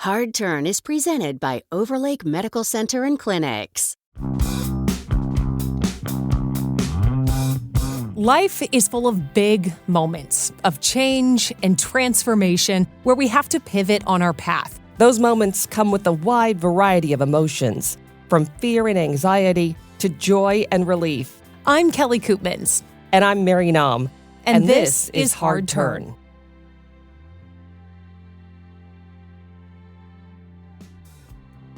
Hard Turn is presented by Overlake Medical Center and Clinics. Life is full of big moments of change and transformation where we have to pivot on our path. Those moments come with a wide variety of emotions, from fear and anxiety to joy and relief. I'm Kelly Koopmans. And I'm Mary Nam. And this is Hard Turn.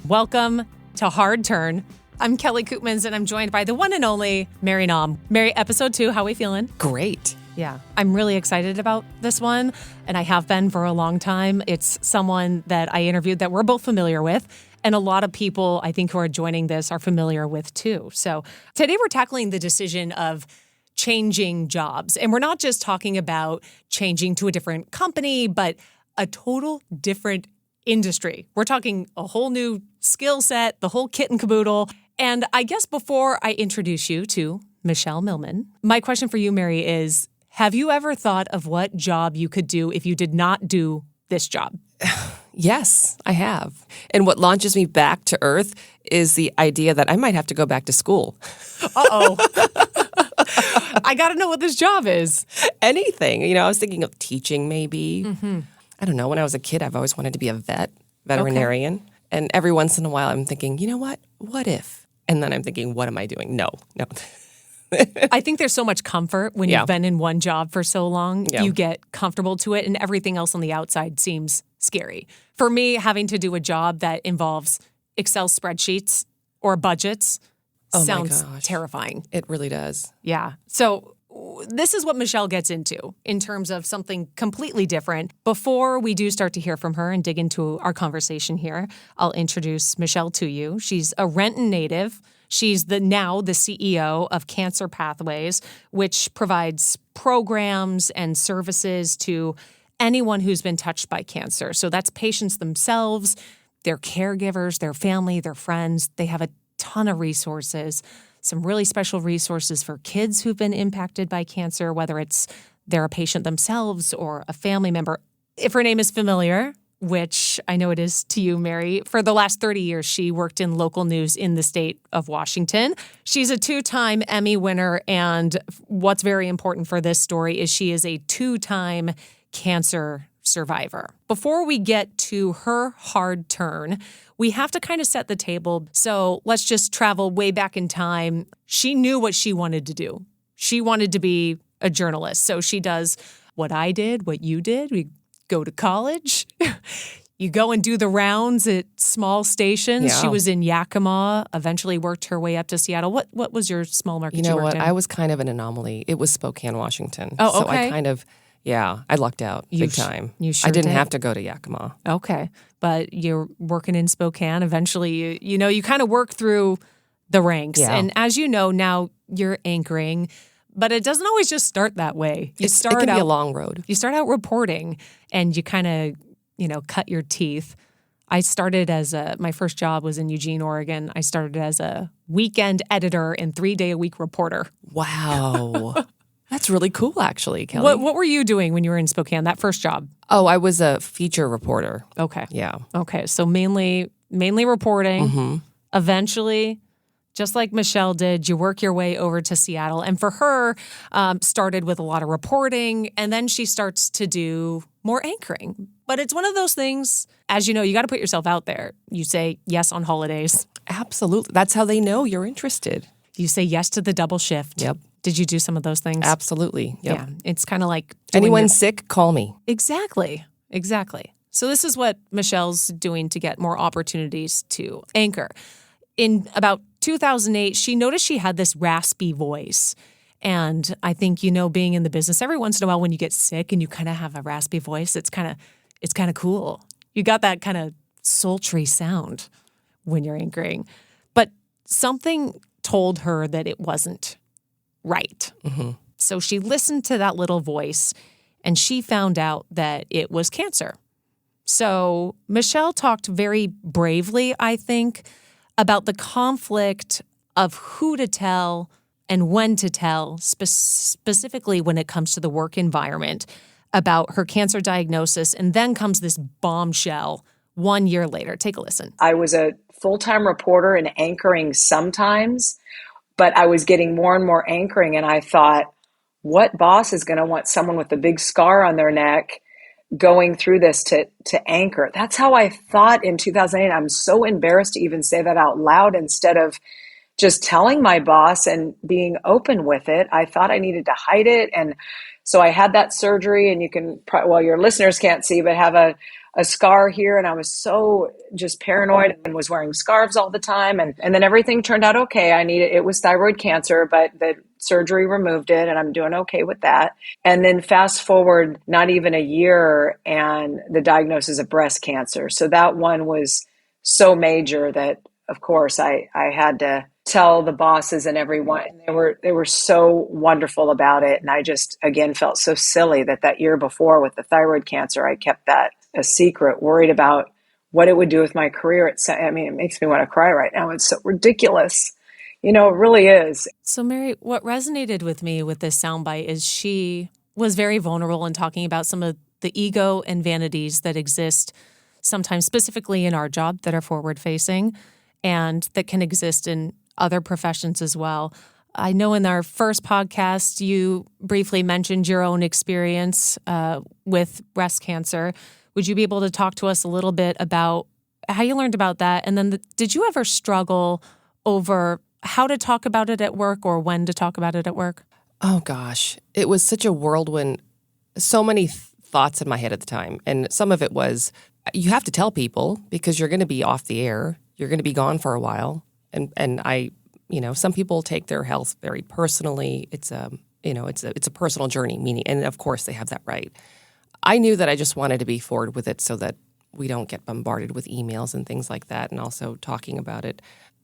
Welcome to Hard Turn. I'm Kelly Koopmans, and I'm joined by the one and only Mary Nam. Mary, episode 2, how are we feeling? Great. Yeah, I'm really excited about this one, and I have been for a long time. It's someone that I interviewed that we're both familiar with, and a lot of people I think who are joining this are familiar with too. So today we're tackling the decision of changing jobs, and we're not just talking about changing to a different company, but a total different industry. We're talking a whole new skill set, the whole kit and caboodle. And I guess before I introduce you to Michelle Millman, my question for you, Mary, is have you ever thought of what job you could do if you did not do this job? Yes, I have. And what launches me back to earth is the idea that I might have to go back to school. Uh-oh. I got to know what this job is. Anything. I was thinking of teaching maybe. Mm-hmm. I don't know. When I was a kid, I've always wanted to be a veterinarian. Okay. And every once in a while, I'm thinking, you know what? What if? And then I'm thinking, what am I doing? No. I think there's so much comfort when you've been in one job for so long. Yeah. You get comfortable to it, and everything else on the outside seems scary. For me, having to do a job that involves Excel spreadsheets or budgets sounds terrifying. It really does. Yeah. So this is what Michelle gets into in terms of something completely different. Before we do start to hear from her and dig into our conversation here, I'll introduce Michelle to you. She's a Renton native. She's now the CEO of Cancer Pathways, which provides programs and services to anyone who's been touched by cancer. So that's patients themselves, their caregivers, their family, their friends. They have a ton of resources. Some really special resources for kids who've been impacted by cancer, whether it's they're a patient themselves or a family member. If her name is familiar, which I know it is to you, Mary, for the last 30 years, she worked in local news in the state of Washington. She's a 2-time Emmy winner, and what's very important for this story is she is a 2-time cancer survivor. Before we get to her hard turn, we have to kind of set the table. So let's just travel way back in time. She knew what she wanted to do. She wanted to be a journalist. So she does what I did, what you did. We go to college. You go and do the rounds at small stations. Yeah. She was in Yakima, eventually worked her way up to Seattle. What was your small market you worked in? I was kind of an anomaly. It was Spokane, Washington. Oh, okay. So I lucked out big time. You sure I didn't did? have to go to Yakima. Okay. But you're working in Spokane. Eventually, you kind of work through the ranks. Yeah. And as you know, now you're anchoring. But it doesn't always just start that way. It can be a long road. You start out reporting, and you kind of, cut your teeth. I started my first job was in Eugene, Oregon. I started as a weekend editor and 3-day-a-week reporter. Wow. That's really cool, actually, Kelly. What were you doing when you were in Spokane, that first job? Oh, I was a feature reporter. Okay. Yeah. Okay, so mainly reporting. Mm-hmm. Eventually, just like Michelle did, you work your way over to Seattle. And for her, started with a lot of reporting, and then she starts to do more anchoring. But it's one of those things, as you know, you got to put yourself out there. You say yes on holidays. Absolutely. That's how they know you're interested. You say yes to the double shift. Yep. Did you do some of those things? Absolutely. Yep. Yeah. It's kind of like anyone sick, call me. Exactly. So this is what Michelle's doing to get more opportunities to anchor. In about 2008, she noticed she had this raspy voice. And I think, being in the business, every once in a while when you get sick and you kind of have a raspy voice, it's kind of cool. You got that kind of sultry sound when you're anchoring. But something told her that it wasn't right. Mm-hmm. So she listened to that little voice, and she found out that it was cancer. So Michelle talked very bravely, I think, about the conflict of who to tell and when to tell, specifically when it comes to the work environment, about her cancer diagnosis. And then comes this bombshell 1 year later. Take a listen. I was a full-time reporter and anchoring sometimes, but I was getting more and more anchoring. And I thought, what boss is going to want someone with a big scar on their neck going through this to anchor? That's how I thought in 2008. I'm so embarrassed to even say that out loud instead of just telling my boss and being open with it. I thought I needed to hide it. And so I had that surgery, and you can, well, your listeners can't see, but have a scar here. And I was so just paranoid and was wearing scarves all the time. And then everything turned out okay. It was thyroid cancer, but the surgery removed it, and I'm doing okay with that. And then fast forward not even a year, and the diagnosis of breast cancer. So that one was so major that, of course, I had to tell the bosses and everyone. They were so wonderful about it. And I just, again, felt so silly that year before with the thyroid cancer, I kept that a secret, worried about what it would do with my career. It makes me want to cry right now. It's so ridiculous. It really is. So, Mary, what resonated with me with this soundbite is she was very vulnerable in talking about some of the ego and vanities that exist sometimes, specifically in our job, that are forward-facing and that can exist in other professions as well. I know in our first podcast, you briefly mentioned your own experience with breast cancer. Would you be able to talk to us a little bit about how you learned about that? And then did you ever struggle over how to talk about it at work or when to talk about it at work? Oh, gosh. It was such a whirlwind. So many thoughts in my head at the time. And some of it was, you have to tell people because you're going to be off the air. You're going to be gone for a while. And I, some people take their health very personally. It's a personal journey, meaning, and of course they have that right. I knew that I just wanted to be forward with it so that we don't get bombarded with emails and things like that, and also talking about it.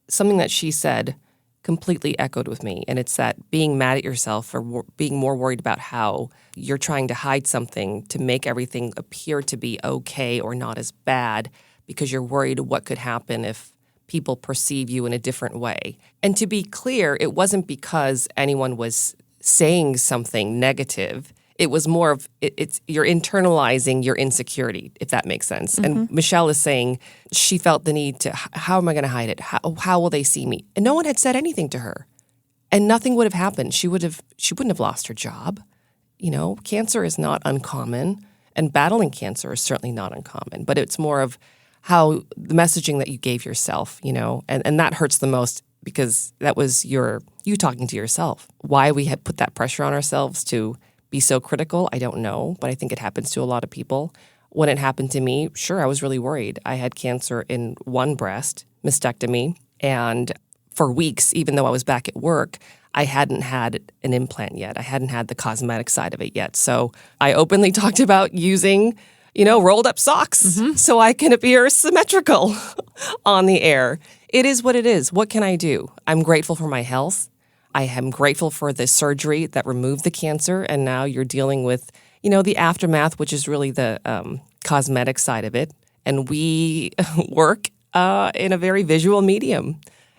Something that she said completely echoed with me, and it's that being mad at yourself or being more worried about how you're trying to hide something to make everything appear to be okay or not as bad because you're worried what could happen if people perceive you in a different way. And to be clear, it wasn't because anyone was saying something negative. It was more of it's you're internalizing your insecurity, if that makes sense. Mm-hmm. And Michelle is saying she felt the need to, how am I going to hide it? How will they see me? And no one had said anything to her. And nothing would have happened. She wouldn't have lost her job. Cancer is not uncommon, and battling cancer is certainly not uncommon. But it's more of how the messaging that you gave yourself, and that hurts the most because that was you talking to yourself. Why we had put that pressure on ourselves to be so critical, I don't know, but I think it happens to a lot of people. When it happened to me, sure, I was really worried. I had cancer in one breast, mastectomy, and for weeks, even though I was back at work, I hadn't had an implant yet. I hadn't had the cosmetic side of it yet. So I openly talked about using, rolled up socks so I can appear symmetrical on the air. It is what it is. What can I do? I'm grateful for my health. I am grateful for the surgery that removed the cancer, and now you're dealing with, the aftermath, which is really the cosmetic side of it. And we work in a very visual medium.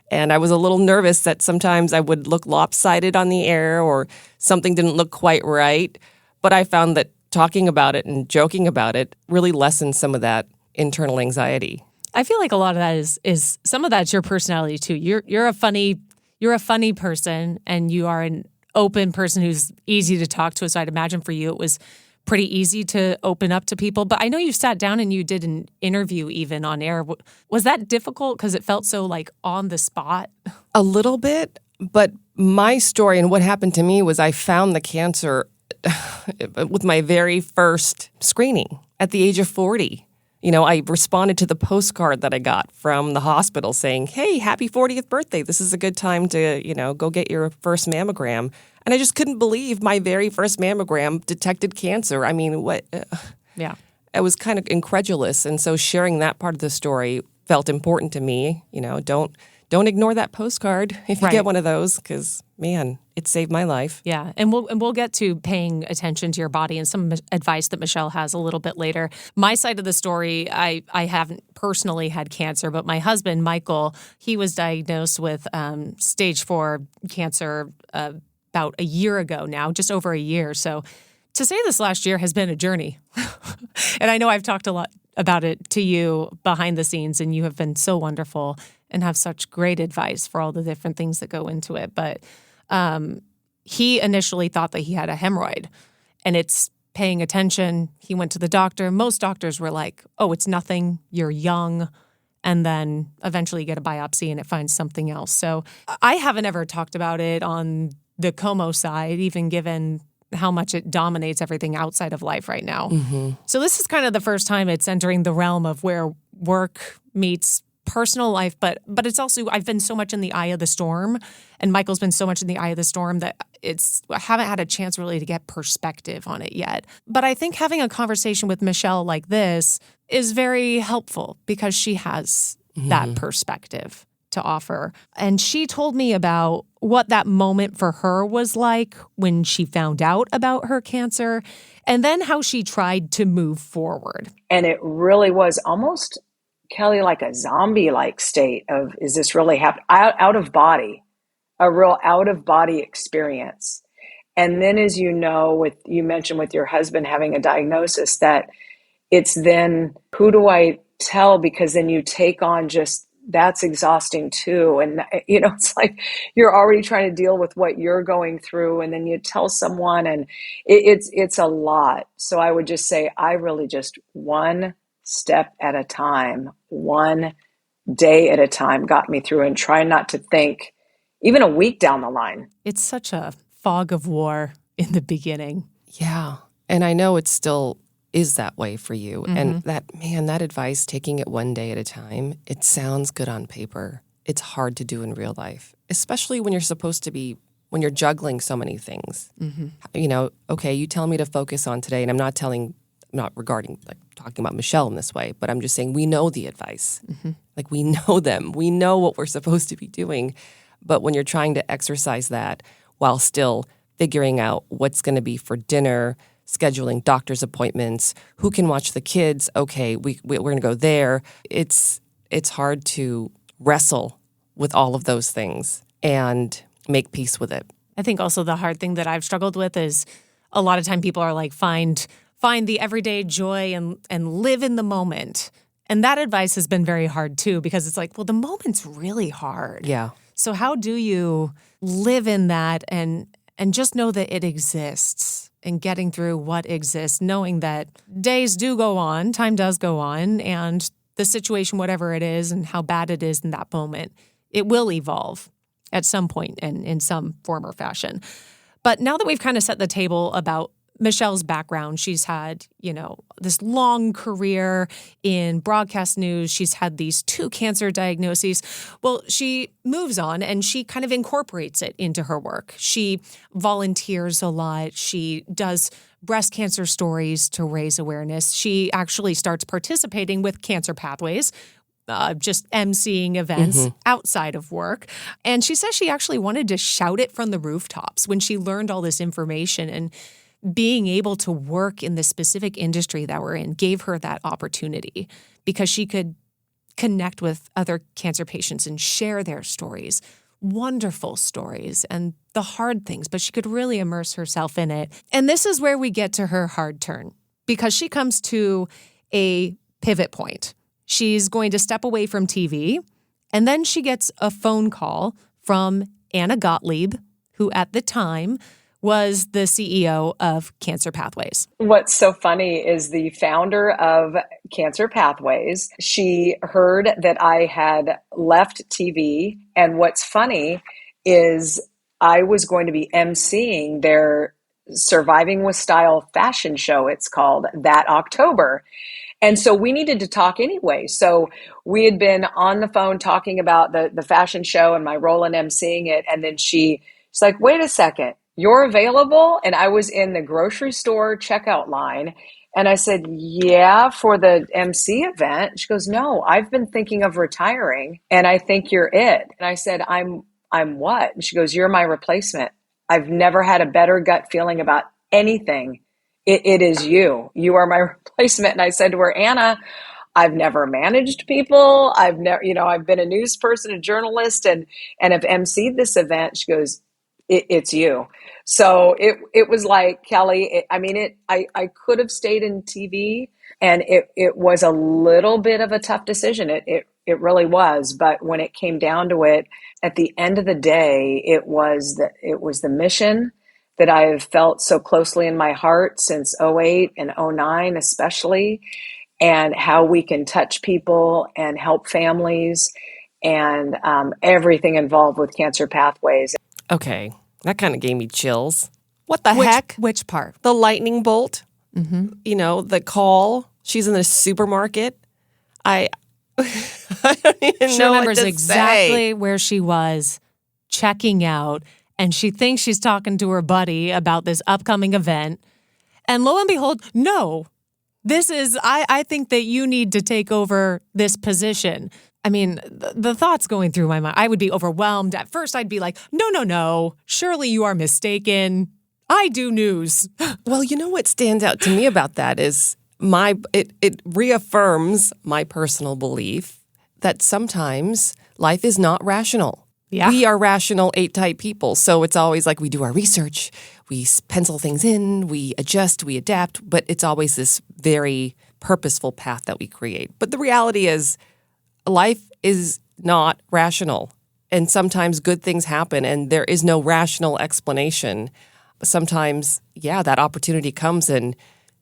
And I was a little nervous that sometimes I would look lopsided on the air or something didn't look quite right. But I found that talking about it and joking about it really lessened some of that internal anxiety. I feel like a lot of that is some of that's your personality too. You're a funny person, and you are an open person who's easy to talk to. So I'd imagine for you it was pretty easy to open up to people. But I know you sat down and you did an interview even on air. Was that difficult because it felt so like on the spot? A little bit, but my story and what happened to me was I found the cancer with my very first screening at the age of 40. I responded to the postcard that I got from the hospital saying, hey, happy 40th birthday. This is a good time to, go get your first mammogram. And I just couldn't believe my very first mammogram detected cancer. I mean, what? Yeah. I was kind of incredulous. And so sharing that part of the story felt important to me. Don't ignore that postcard if you get one of those, because, man, it saved my life. Yeah, and we'll get to paying attention to your body and some advice that Michelle has a little bit later. My side of the story, I haven't personally had cancer, but my husband, Michael, he was diagnosed with stage 4 cancer about a year ago now, just over a year. So to say this last year has been a journey. And I know I've talked a lot about it to you behind the scenes, and you have been so wonderful and have such great advice for all the different things that go into it. But he initially thought that he had a hemorrhoid, and it's paying attention. He went to the doctor. Most doctors were like, oh, it's nothing. You're young. And then eventually you get a biopsy and it finds something else. So I haven't ever talked about it on the KOMO side, even given how much it dominates everything outside of life right now. So this is kind of the first time it's entering the realm of where work meets personal life, but it's also, I've been so much in the eye of the storm, and Michael's been so much in the eye of the storm that I haven't had a chance really to get perspective on it yet. But I think having a conversation with Michelle like this is very helpful because she has that perspective to offer. And she told me about what that moment for her was like when she found out about her cancer, and then how she tried to move forward. And it really was almost, Kelly, like a zombie-like state of, is this really happening? Out of body, a real out of body experience. And then, as you know, you mentioned with your husband having a diagnosis, that it's then, who do I tell? Because then you take on just, that's exhausting too. And, it's like you're already trying to deal with what you're going through, and then you tell someone, and it's a lot. So I would just say, I really just one step at a time, one day at a time got me through, and try not to think even a week down the line. It's such a fog of war in the beginning. Yeah. And I know it still is that way for you. And that advice, taking it one day at a time, it sounds good on paper. It's hard to do in real life, especially when when you're juggling so many things. Okay, you tell me to focus on today, and I'm not talking about Michelle in this way, but I'm just saying we know the advice. Like, we know them. We know what we're supposed to be doing. But when you're trying to exercise that while still figuring out what's going to be for dinner, scheduling doctor's appointments, who can watch the kids, okay, we're going to go there. It's hard to wrestle with all of those things and make peace with it. I think also the hard thing that I've struggled with is a lot of time people are like, find the everyday joy and live in the moment. And that advice has been very hard too, because it's like, well, the moment's really hard. Yeah. So how do you live in that and just know that it exists, and getting through what exists, knowing that days do go on, time does go on, and the situation, whatever it is and how bad it is in that moment, it will evolve at some point and in some form or fashion. But now that we've kind of set the table about Michelle's background, she's had, this long career in broadcast news. She's had these 2 cancer diagnoses. Well, she moves on and she kind of incorporates it into her work. She volunteers a lot. She does breast cancer stories to raise awareness. She actually starts participating with Cancer Pathways, just emceeing events outside of work. And she says she actually wanted to shout it from the rooftops when she learned all this information, and being able to work in the specific industry that we're in gave her that opportunity because she could connect with other cancer patients and share their stories, wonderful stories, and the hard things, but she could really immerse herself in it. And this is where we get to her hard turn, because she comes to a pivot point. She's going to step away from TV, and then she gets a phone call from Anna Gottlieb, who at the time was the CEO of Cancer Pathways. What's so funny is the founder of Cancer Pathways, she heard that I had left TV. And what's funny is I was going to be emceeing their Surviving with Style fashion show, it's called, that October. And so we needed to talk anyway. So we had been on the phone talking about the fashion show and my role in emceeing it. And then she's like, wait a second. You're available? And I was in the grocery store checkout line. And I said, yeah, for the MC event. She goes, no, I've been thinking of retiring and I think you're it. And I said, I'm what? And she goes, you're my replacement. I've never had a better gut feeling about anything. It is you. You are my replacement. And I said to her, Anna, I've never managed people. I've never, I've been a news person, a journalist, and have emceed this event. She goes, it's you. So it was like, Kelly, I could have stayed in TV, And it was a little bit of a tough decision. It really was. But when it came down to it, at the end of the day, it was the mission that I've felt so closely in my heart since '08 and '09 especially, and how we can touch people and help families and everything involved with cancer pathways. Okay, that kind of gave me chills. What the heck? Which part? The lightning bolt, the call. She's in the supermarket. I don't even She know what remembers to exactly say. where she was checking out, and she thinks she's talking to her buddy about this upcoming event. And lo and behold, no, I think that you need to take over this position. I mean, the thoughts going through my mind, I would be overwhelmed. At first, I'd be like, no, surely you are mistaken. I do news. Well, you know what stands out to me about that is it reaffirms my personal belief that sometimes life is not rational. Yeah. We are rational 8-type people. So it's always like we do our research, we pencil things in, we adjust, we adapt, but it's always this very purposeful path that we create. But the reality is life is not rational. And sometimes good things happen and there is no rational explanation. Sometimes, that opportunity comes and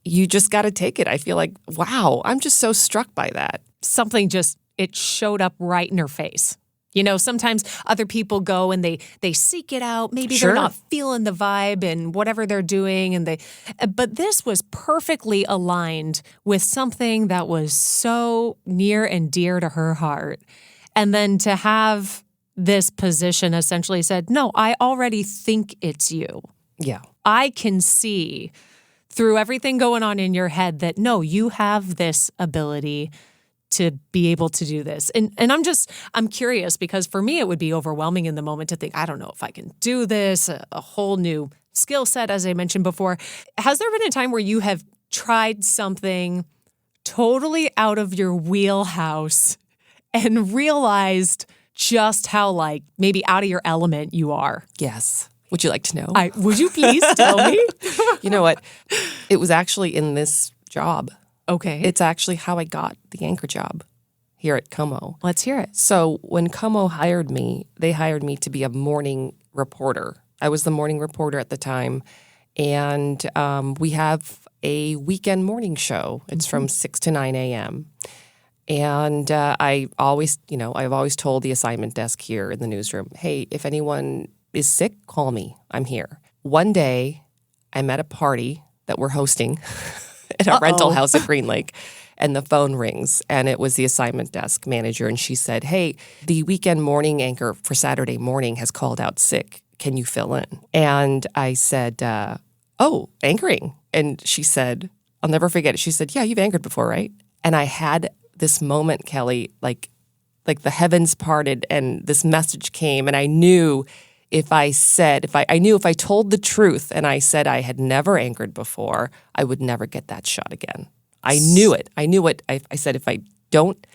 you just got to take it. I feel like, wow, I'm just so struck by that. Something it showed up right in her face. Sometimes other people go and they seek it out. Maybe Sure. they're not feeling the vibe and whatever they're doing. But this was perfectly aligned with something that was so near and dear to her heart. And then to have this position essentially said, no, I already think it's you. Yeah. I can see through everything going on in your head that, no, you have this ability to be able to do this. And I'm curious because for me, it would be overwhelming in the moment to think, I don't know if I can do this, a whole new skill set, as I mentioned before. Has there been a time where you have tried something totally out of your wheelhouse and realized just how maybe out of your element you are? Yes. Would you like to know? Would you please tell me? You know what? It was actually in this job. Okay. It's actually how I got the anchor job here at KOMO. Let's hear it. So when KOMO hired me, they hired me to be a morning reporter. I was the morning reporter at the time. And we have a weekend morning show. It's from 6 to 9 a.m. And I've always told the assignment desk here in the newsroom, hey, if anyone is sick, call me. I'm here. One day, I'm at a party that we're hosting at our rental house at Green Lake, and the phone rings, and it was the assignment desk manager, and she said, hey, the weekend morning anchor for Saturday morning has called out sick. Can you fill in? And I said, anchoring. And she said, I'll never forget it. She said, yeah, you've anchored before, right? And I had this moment, Kelly, like the heavens parted and this message came, and I knew if I told the truth and I said I had never anchored before, I would never get that shot again. I knew it. I said, if I don't,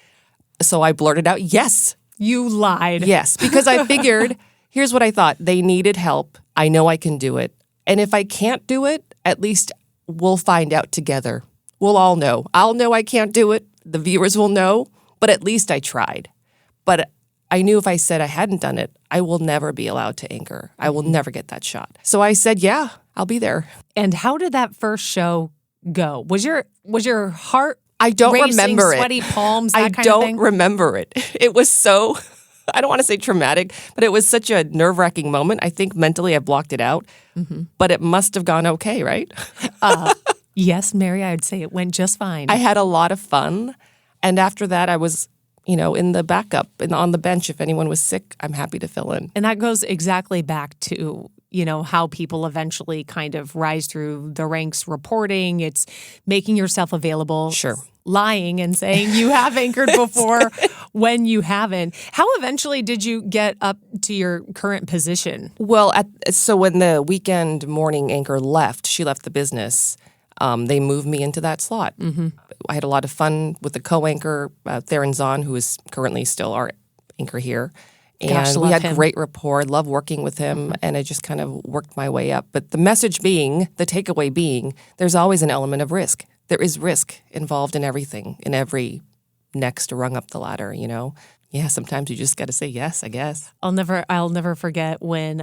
so I blurted out, yes. You lied. Yes, because I figured, here's what I thought. They needed help. I know I can do it. And if I can't do it, at least we'll find out together. We'll all know. I'll know I can't do it. The viewers will know, but at least I tried. But I knew if I said I hadn't done it, I will never be allowed to anchor. I will never get that shot. So I said, yeah, I'll be there. And how did that first show go? Was your heart I don't racing, remember it. sweaty palms, I that kind of thing? don't remember it. It was so, I don't want to say traumatic, but it was such a nerve-wracking moment. I think mentally I blocked it out, but it must have gone okay, right? Yes, Mary, I would say it went just fine. I had a lot of fun. And after that, I was in the backup and on the bench. If anyone was sick, I'm happy to fill in. And that goes exactly back to, how people eventually kind of rise through the ranks reporting. It's making yourself available. Sure. Lying and saying you have anchored before when you haven't. How eventually did you get up to your current position? Well, so when the weekend morning anchor left, she left the business. They moved me into that slot. Mm-hmm. I had a lot of fun with the co-anchor, Theron Zahn, who is currently still our anchor here. And Gosh, we love had him. great rapport, loved working with him, and I just kind of worked my way up. But the message being, the takeaway being, there's always an element of risk. there is risk involved in everything, in every next rung up the ladder, Yeah, sometimes you just got to say yes, I guess. I'll never forget when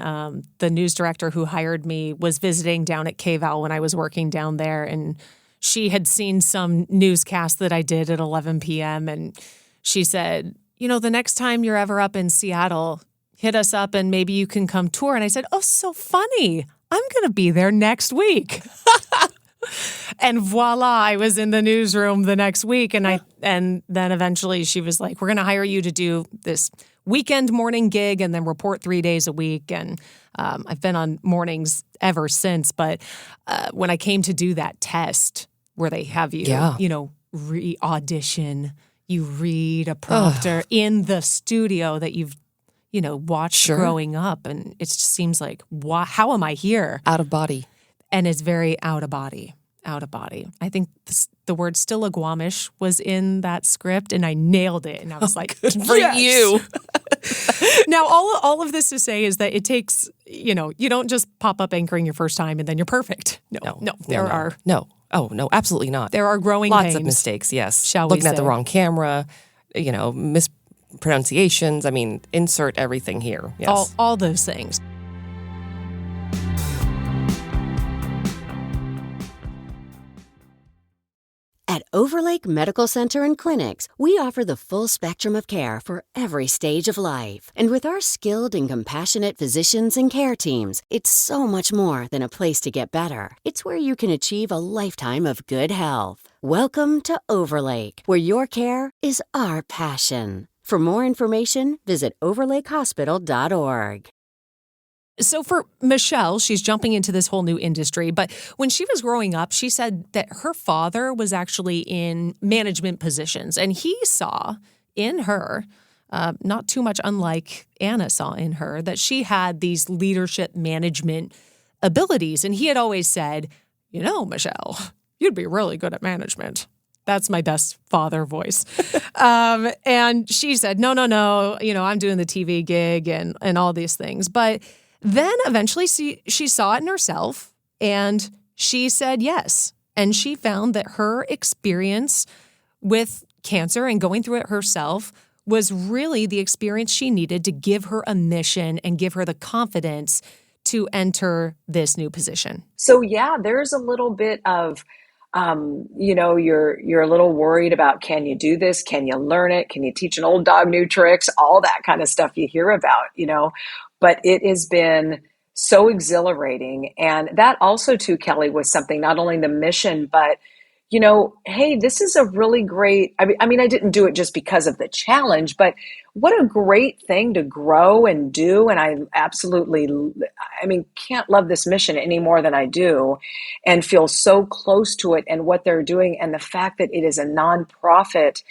the news director who hired me was visiting down at KVAL when I was working down there, and she had seen some newscast that I did at 11 p.m. and she said, the next time you're ever up in Seattle, hit us up and maybe you can come tour. And I said, oh, so funny. I'm going to be there next week. And voila, I was in the newsroom the next week. And then eventually she was like, we're going to hire you to do this weekend morning gig and then report 3 days a week. And I've been on mornings ever since. But when I came to do that test where they have you, re-audition, you read a prompter in the studio that you've watched growing up. And it just seems like, how am I here? Out of body. And it's very out of body. I think the word Stillaguamish was in that script, and I nailed it. And I was like, good for you. Now, all of this to say is that it takes, you don't just pop up anchoring your first time and then you're perfect. No. No. Oh, no, absolutely not. There are growing Lots pains. of mistakes, yes. Shall we Looking at the say. wrong camera, mispronunciations. I mean, insert everything here. Yes. All those things. At Overlake Medical Center and Clinics, we offer the full spectrum of care for every stage of life. And with our skilled and compassionate physicians and care teams, it's so much more than a place to get better. It's where you can achieve a lifetime of good health. Welcome to Overlake, where your care is our passion. For more information, visit overlakehospital.org. So for Michelle, she's jumping into this whole new industry. But when she was growing up, she said that her father was actually in management positions. And he saw in her, not too much unlike Anna saw in her, that she had these leadership management abilities. And he had always said, Michelle, you'd be really good at management. That's my best father voice. And she said, no, I'm doing the TV gig and all these things. But then eventually she saw it in herself and she said yes. And she found that her experience with cancer and going through it herself was really the experience she needed to give her a mission and give her the confidence to enter this new position. So yeah, there's a little bit of, you're a little worried about, can you do this? Can you learn it? Can you teach an old dog new tricks? All that kind of stuff you hear about, but it has been so exhilarating. And that also too, Kelly, was something, not only the mission, but hey, this is a really great, I mean, I didn't do it just because of the challenge, but what a great thing to grow and do. And I absolutely, can't love this mission any more than I do and feel so close to it and what they're doing. And the fact that it is a nonprofit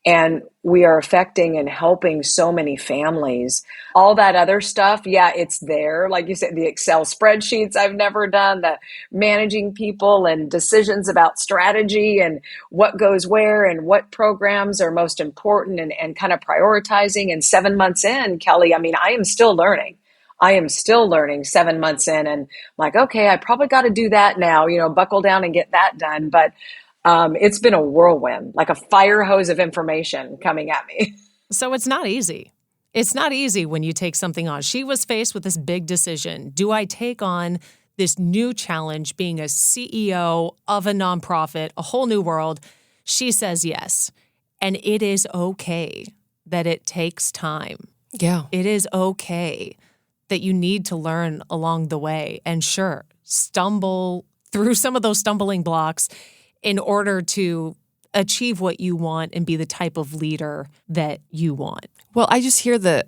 and we are affecting and helping so many families. All that other stuff, yeah, it's there. Like you said, the Excel spreadsheets I've never done, the managing people and decisions about strategy and what goes where and what programs are most important and kind of prioritizing. And 7 months in, Kelly, I am still learning. 7 months in, and I'm like, okay, I probably got to do that now, buckle down and get that done. But it's been a whirlwind, like a fire hose of information coming at me. So it's not easy. It's not easy when you take something on. She was faced with this big decision. Do I take on this new challenge, being a CEO of a nonprofit, a whole new world? She says yes. And it is okay that it takes time. Yeah. It is okay that you need to learn along the way. And sure, stumble through some of those stumbling blocks in order to achieve what you want and be the type of leader that you want. Well, I just hear the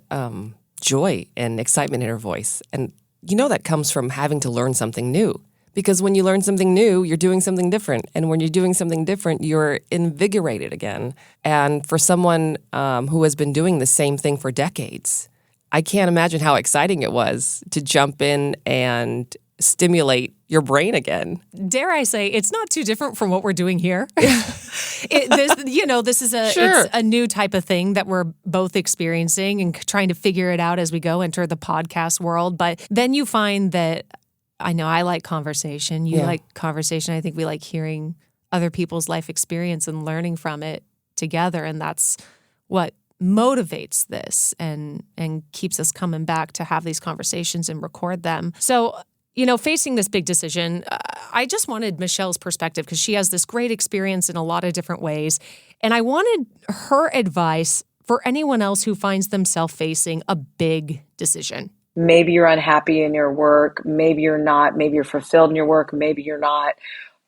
joy and excitement in her voice. And that comes from having to learn something new. Because when you learn something new, you're doing something different. And when you're doing something different, you're invigorated again. And for someone who has been doing the same thing for decades, I can't imagine how exciting it was to jump in and stimulate your brain again. Dare I say, it's not too different from what we're doing here. This is it's a new type of thing that we're both experiencing and trying to figure it out as we go enter the podcast world. But then you find that, I know I like conversation. You like conversation. I think we like hearing other people's life experience and learning from it together. And that's what motivates this and keeps us coming back to have these conversations and record them. So, facing this big decision, I just wanted Michelle's perspective because she has this great experience in a lot of different ways. And I wanted her advice for anyone else who finds themselves facing a big decision. Maybe you're unhappy in your work. Maybe you're not. Maybe you're fulfilled in your work. Maybe you're not.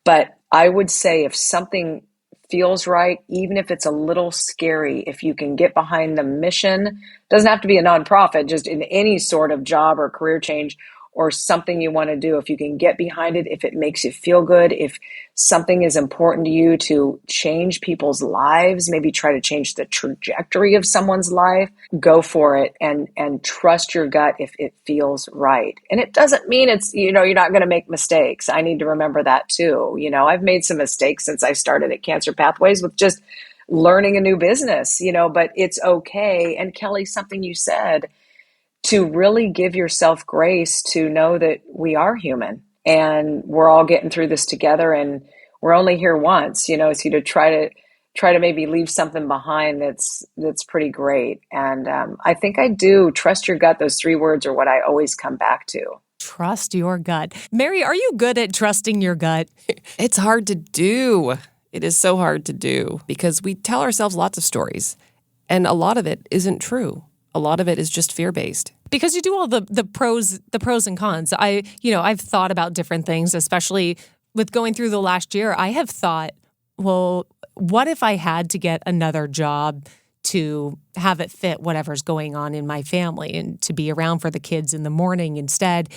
But I would say if something feels right, even if it's a little scary, if you can get behind the mission, doesn't have to be a nonprofit, just in any sort of job or career change or something you want to do, if you can get behind it, if it makes you feel good, if something is important to you to change people's lives, maybe try to change the trajectory of someone's life, go for it and trust your gut if it feels right. And it doesn't mean it's, you're not going to make mistakes. I need to remember that too. I've made some mistakes since I started at Cancer Pathways with just learning a new business, but it's okay. And Kelly, something you said, to really give yourself grace to know that we are human and we're all getting through this together and we're only here once, so to try to maybe leave something behind that's pretty great. And I think I do trust your gut. Those 3 words are what I always come back to. Trust your gut. Mary, are you good at trusting your gut? It's hard to do. It is so hard to do because we tell ourselves lots of stories and a lot of it isn't true. A lot of it is just fear-based. Because you do all the pros and cons. I've thought about different things, especially with going through the last year. I have thought, well, what if I had to get another job to have it fit whatever's going on in my family and to be around for the kids in the morning instead?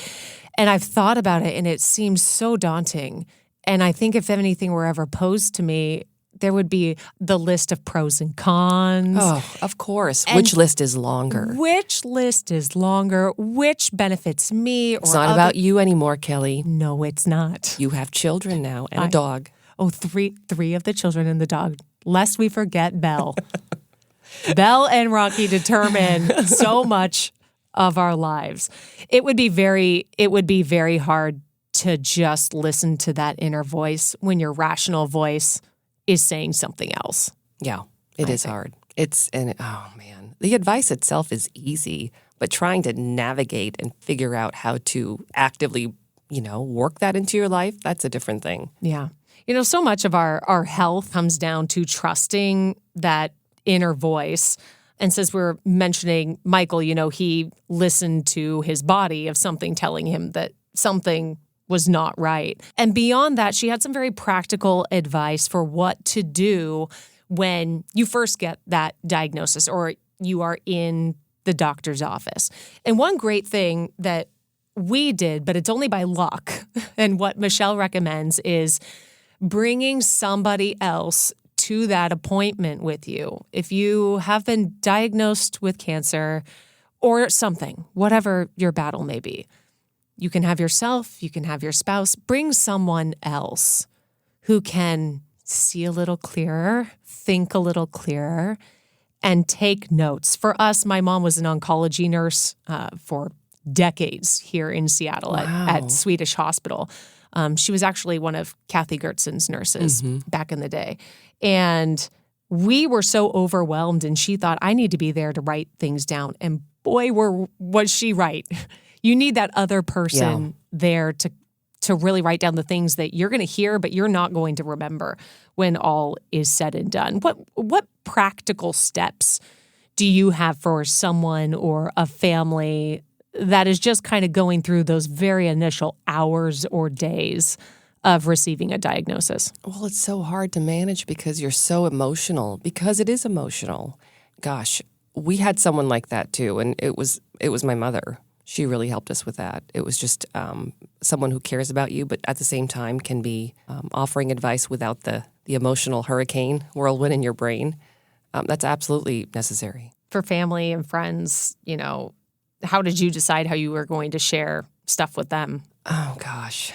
And I've thought about it and it seems so daunting. And I think if anything were ever posed to me, there would be the list of pros and cons. Oh, of course. Which list is longer? Which list is longer? Which benefits me? It's not about you anymore, Kelly. No, it's not. You have children now and a dog. Oh, three of the children and the dog. Lest we forget Belle. Belle and Rocky determine so much of our lives. It would be very hard to just listen to that inner voice when your rational voice is saying something else. Yeah, it is hard. Oh man, the advice itself is easy, but trying to navigate and figure out how to actively, work that into your life, that's a different thing. Yeah. So much of our health comes down to trusting that inner voice. And since we're mentioning Michael, he listened to his body of something telling him that something was not right. And beyond that, she had some very practical advice for what to do when you first get that diagnosis or you are in the doctor's office. And one great thing that we did, but it's only by luck, and what Michelle recommends is bringing somebody else to that appointment with you. If you have been diagnosed with cancer or something, whatever your battle may be, you can have yourself, you can have your spouse, bring someone else who can see a little clearer, think a little clearer, and take notes. For us, my mom was an oncology nurse for decades here in Seattle at Swedish Hospital. She was actually one of Kathy Gertson's nurses back in the day. And we were so overwhelmed, and she thought, I need to be there to write things down. And boy, was she right. You need that other person there to really write down the things that you're going to hear, but you're not going to remember when all is said and done. What practical steps do you have for someone or a family that is just kind of going through those very initial hours or days of receiving a diagnosis? Well, it's so hard to manage because you're so emotional, because it is emotional. Gosh, we had someone like that too, and it was my mother. She really helped us with that. It was just someone who cares about you, but at the same time can be offering advice without the emotional hurricane whirlwind in your brain. That's absolutely necessary. For family and friends, how did you decide how you were going to share stuff with them? Oh, gosh.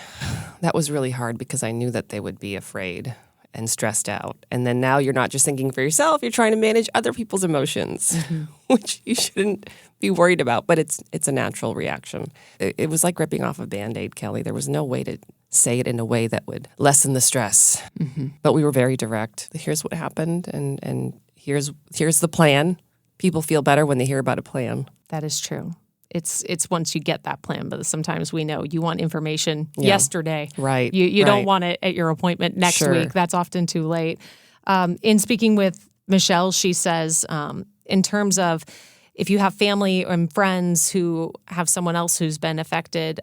That was really hard because I knew that they would be afraid and stressed out. And then now you're not just thinking for yourself, you're trying to manage other people's emotions, which you shouldn't be worried about, but it's a natural reaction. It was like ripping off a Band-Aid, Kelly. There was no way to say it in a way that would lessen the stress. But we were very direct. Here's what happened, and here's the plan. People feel better when they hear about a plan. That is true. It's once you get that plan, but sometimes we know you want information yesterday. Right. You don't want it at your appointment next week. That's often too late. In speaking with Michelle, she says, in terms of if you have family and friends who have someone else who's been affected,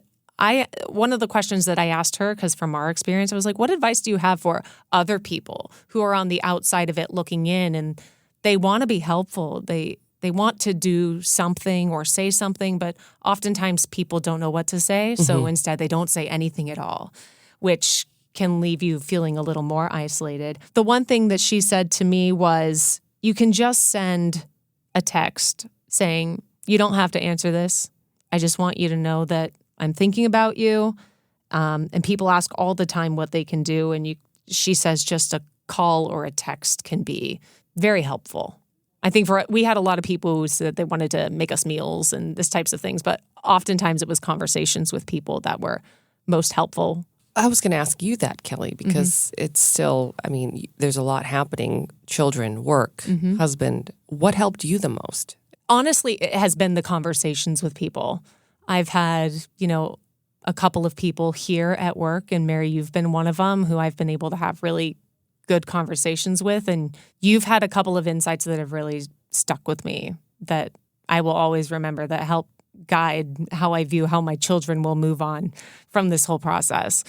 one of the questions that I asked her, because from our experience, I was like, what advice do you have for other people who are on the outside of it looking in and they want to be helpful? They want to do something or say something, but oftentimes people don't know what to say. So instead, they don't say anything at all, which can leave you feeling a little more isolated. The one thing that she said to me was, you can just send a text saying, you don't have to answer this. I just want you to know that I'm thinking about you. And people ask all the time what they can do. And she says just a call or a text can be very helpful. I think we had a lot of people who said they wanted to make us meals and this types of things, but oftentimes it was conversations with people that were most helpful. I was going to ask you that, Kelly, because it's still, there's a lot happening. Children, work, husband. What helped you the most? Honestly, it has been the conversations with people. I've had, a couple of people here at work, and Mary, you've been one of them, who I've been able to have really good conversations with. And you've had a couple of insights that have really stuck with me that I will always remember, that help guide how I view how my children will move on from this whole process.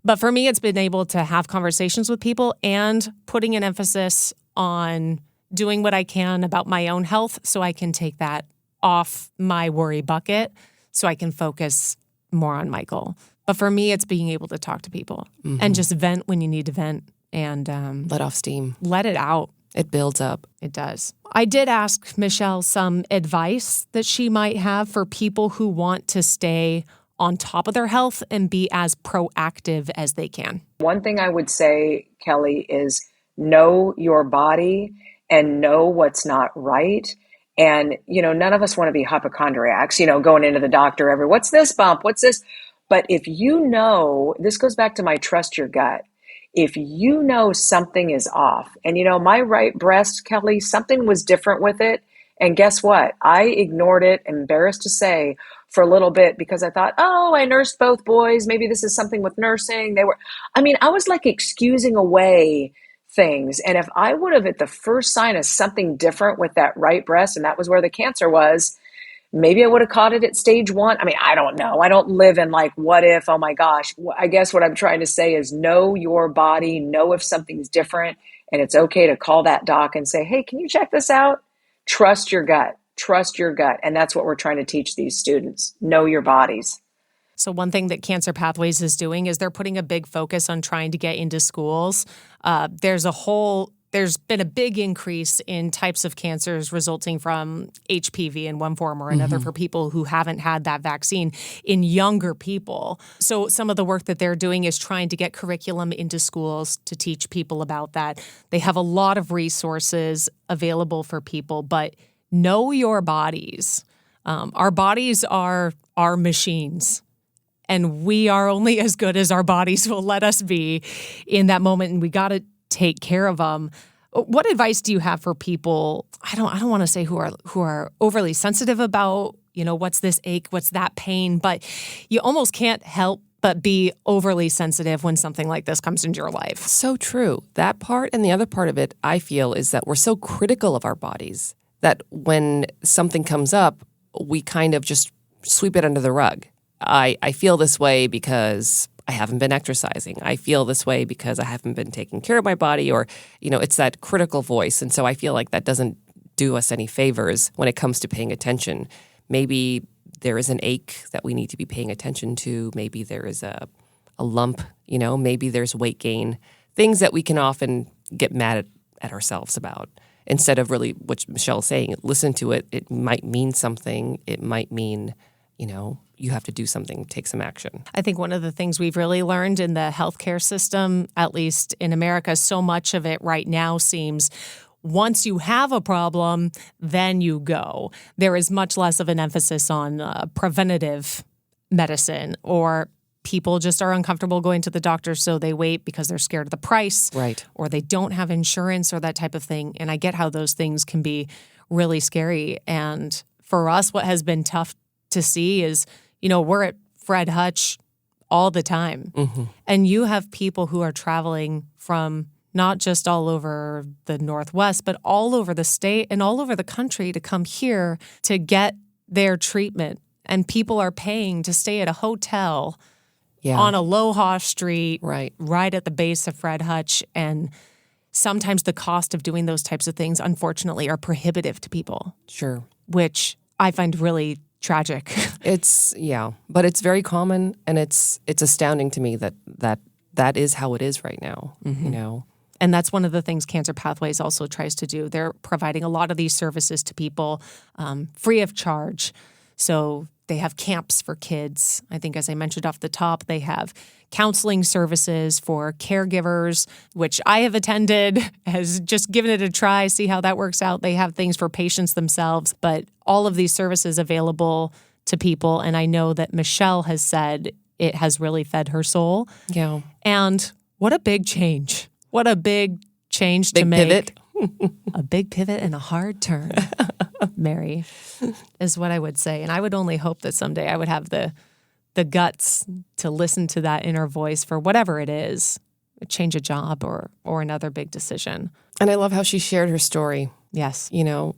But for me, it's been able to have conversations with people and putting an emphasis on doing what I can about my own health so I can take that off my worry bucket so I can focus more on Michael. But for me, it's being able to talk to people and just vent when you need to vent and let off steam. Let it out. It builds up. It does. I did ask Michelle some advice that she might have for people who want to stay on top of their health and be as proactive as they can. One thing I would say, Kelly, is know your body and know what's not right. And, none of us want to be hypochondriacs, going into the doctor what's this bump? What's this? But if this goes back to my trust your gut. If you know something is off, and my right breast, Kelly, something was different with it. And guess what? I ignored it, embarrassed to say, for a little bit because I thought, I nursed both boys. Maybe this is something with nursing. I was like excusing away things. And if I would have at the first sign of something different with that right breast, and that was where the cancer was, maybe I would have caught it at stage 1. I don't know. I don't live in what if, oh my gosh. I guess what I'm trying to say is know your body, know if something's different, and it's okay to call that doc and say, hey, can you check this out? Trust your gut. Trust your gut. And that's what we're trying to teach these students. Know your bodies. So one thing that Cancer Pathways is doing is they're putting a big focus on trying to get into schools. There's been a big increase in types of cancers resulting from HPV in one form or another for people who haven't had that vaccine in younger people. So some of the work that they're doing is trying to get curriculum into schools to teach people about that. They have a lot of resources available for people, but know your bodies. Our bodies are our machines. And we are only as good as our bodies will let us be in that moment, and we got to take care of them. What advice do you have for people? I don't want to say who are overly sensitive about, what's this ache, what's that pain, but you almost can't help but be overly sensitive when something like this comes into your life. So true. That part, and the other part of it, I feel, is that we're so critical of our bodies that when something comes up, we kind of just sweep it under the rug. I feel this way because I haven't been exercising. I feel this way because I haven't been taking care of my body, or, it's that critical voice. And so I feel like that doesn't do us any favors when it comes to paying attention. Maybe there is an ache that we need to be paying attention to. Maybe there is a lump, maybe there's weight gain, things that we can often get mad at ourselves about. Instead of really, what Michelle's saying, listen to it. It might mean something. It might mean, you have to do something, take some action. I think one of the things we've really learned in the healthcare system, at least in America, so much of it right now seems once you have a problem, then you go. There is much less of an emphasis on preventative medicine or people just are uncomfortable going to the doctor, so they wait because they're scared of the price. Right. Or they don't have insurance or that type of thing. And I get how those things can be really scary. And for us, what has been tough to see is, we're at Fred Hutch all the time. And you have people who are traveling from not just all over the Northwest, but all over the state and all over the country to come here to get their treatment. And people are paying to stay at a hotel on Aloha Street, right at the base of Fred Hutch. And sometimes the cost of doing those types of things, unfortunately, are prohibitive to people. Sure. Which I find really tragic. But it's very common, and it's astounding to me that is how it is right now, And that's one of the things Cancer Pathways also tries to do. They're providing a lot of these services to people free of charge. So they have camps for kids. I think, as I mentioned off the top, they have counseling services for caregivers, which I have attended, has just given it a try, see how that works out. They have things for patients themselves, but all of these services available to people. And I know that Michelle has said it has really fed her soul. Yeah. And what a big change. What a big change to make. Pivot. A big pivot and a hard turn, Mary, is what I would say. And I would only hope that someday I would have the guts to listen to that inner voice for whatever it is, change a job or another big decision. And I love how she shared her story. Yes.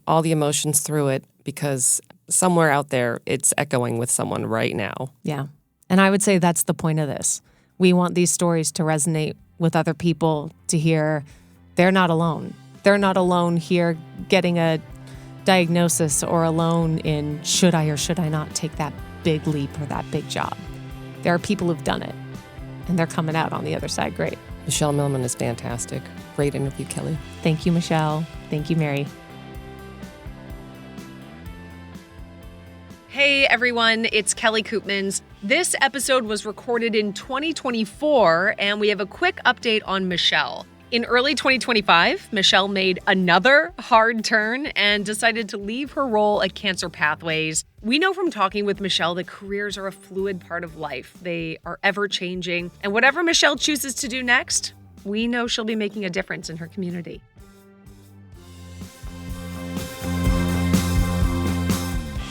All the emotions through it, because somewhere out there, it's echoing with someone right now. Yeah. And I would say that's the point of this. We want these stories to resonate with other people, to hear they're not alone. They're not alone here getting a diagnosis, or alone in should I or should I not take that big leap or that big job. There are people who've done it, and they're coming out on the other side great. Michelle Millman is fantastic. Great interview, Kelly. Thank you, Michelle. Thank you, Mary. Hey everyone, it's Kelly Koopmans. This episode was recorded in 2024, and we have a quick update on Michelle. In early 2025, Michelle made another hard turn and decided to leave her role at Cancer Pathways. We know from talking with Michelle that careers are a fluid part of life. They are ever-changing, and whatever Michelle chooses to do next, we know she'll be making a difference in her community.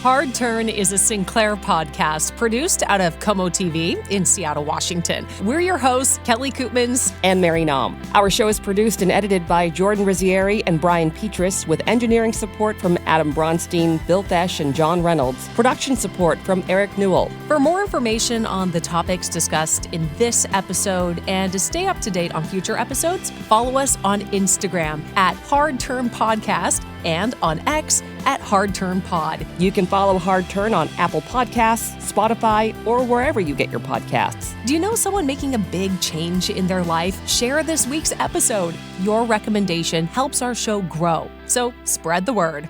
Hard Turn is a Sinclair podcast produced out of KOMO TV in Seattle, Washington. We're your hosts, Kelly Koopmans and Mary Naum. Our show is produced and edited by Jordan Rizzieri and Brian Petrus, with engineering support from Adam Bronstein, Bill Thesh, and John Reynolds. Production support from Eric Newell. For more information on the topics discussed in this episode and to stay up to date on future episodes, follow us on Instagram at Hard Turn Podcast and on X at Hard Turn Pod. You can follow Hard Turn on Apple Podcasts, Spotify, or wherever you get your podcasts. Do you know someone making a big change in their life? Share this week's episode. Your recommendation helps our show grow. So spread the word.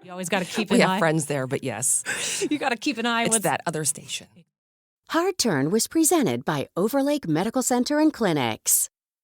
You always got to keep an eye. We have friends there, but yes. You got to keep an eye. It's that other station. Hard Turn was presented by Overlake Medical Center and Clinics.